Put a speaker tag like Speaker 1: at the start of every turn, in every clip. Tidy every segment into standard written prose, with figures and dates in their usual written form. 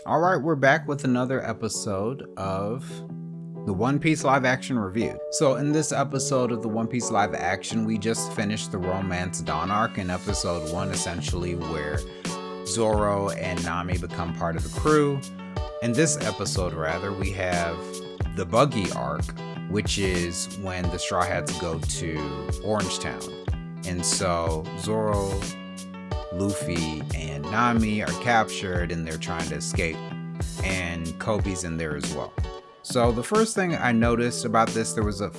Speaker 1: All right, we're back with another episode of the One Piece live action review. So in this episode of the One Piece live action, we just finished the Romance Dawn arc in episode 1, essentially, where Zoro and Nami become part of the crew. In this episode, rather, we have the Buggy arc, which is when the Straw Hats go to Orangetown. And so Zoro, Luffy, and Nami are captured and they're trying to escape, and Koby's in there as well. So the first thing I noticed about this, there was a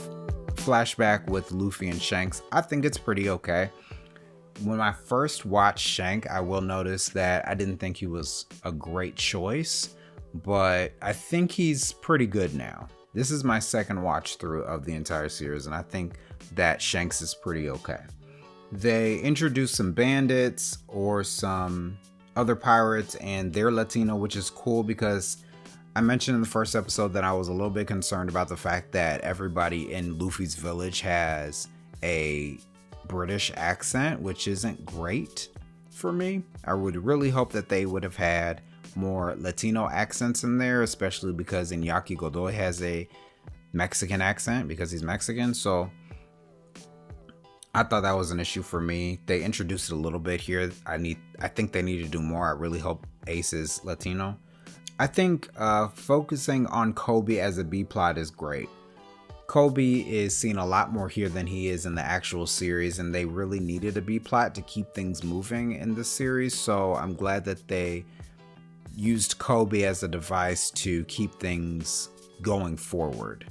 Speaker 1: flashback with Luffy and Shanks. I think it's pretty okay. When I first watched Shank, I will notice that I didn't think he was a great choice, but I think he's pretty good now. This is my second watch through of the entire series, and I think that Shanks is pretty okay. They introduce some bandits or some other pirates, and they're Latino, which is cool because I mentioned in the first episode that I was a little bit concerned about the fact that everybody in Luffy's village has a British accent, which isn't great for me. I would really hope that they would have had more Latino accents in there, especially because Iñaki Godoy has a Mexican accent because he's Mexican. So I thought that was an issue for me. They introduced it a little bit here. I think they need to do more. I really hope Ace is Latino. I think focusing on Koby as a B-plot is great. Koby is seen a lot more here than he is in the actual series, and they really needed a B-plot to keep things moving in this series. So I'm glad that they used Koby as a device to keep things going forward.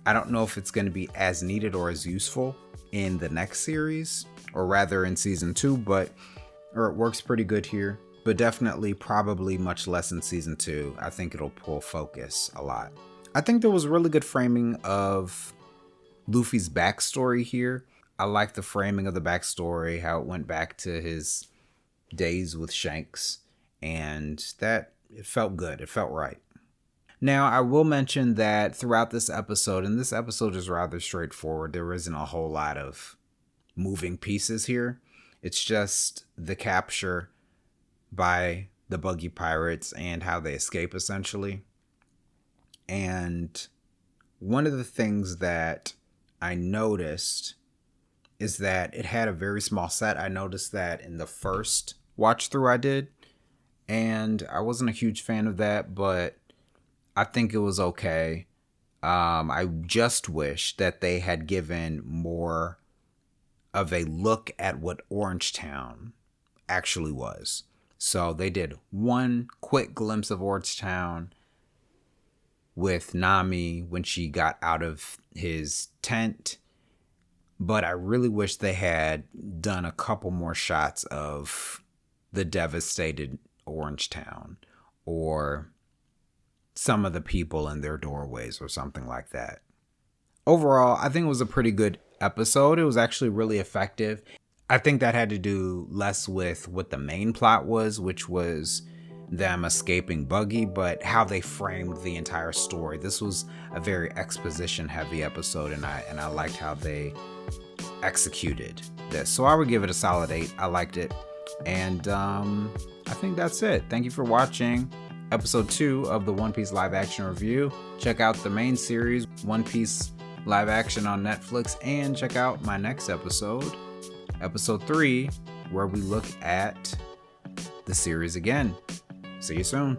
Speaker 1: I don't know if it's going to be as needed or as useful in the next series, or rather in season 2, or it works pretty good here, but definitely probably much less in season 2. I think it'll pull focus a lot. I think there was really good framing of Luffy's backstory here. I like the framing of the backstory, how it went back to his days with Shanks, and that it felt good. It felt right. Now, I will mention that throughout this episode, and this episode is rather straightforward, there isn't a whole lot of moving pieces here. It's just the capture by the Buggy Pirates and how they escape, essentially. And one of the things that I noticed is that it had a very small set. I noticed that in the first watch through I did, and I wasn't a huge fan of that, but I think it was okay. I just wish that they had given more of a look at what Orangetown actually was. So they did one quick glimpse of Orangetown with Nami when she got out of his tent, but I really wish they had done a couple more shots of the devastated Orangetown, or some of the people in their doorways or something like that. Overall, I think it was a pretty good episode. It was actually really effective. I think that had to do less with what the main plot was, which was them escaping Buggy, but how they framed the entire story. This was a very exposition heavy episode, and I liked how they executed this. So I would give it a solid 8. I liked it. And I think that's it. Thank you for watching episode 2 of the One Piece live action review. Check out the main series, One Piece live action on Netflix, and check out my next episode, episode 3, where we look at the series again. See you soon.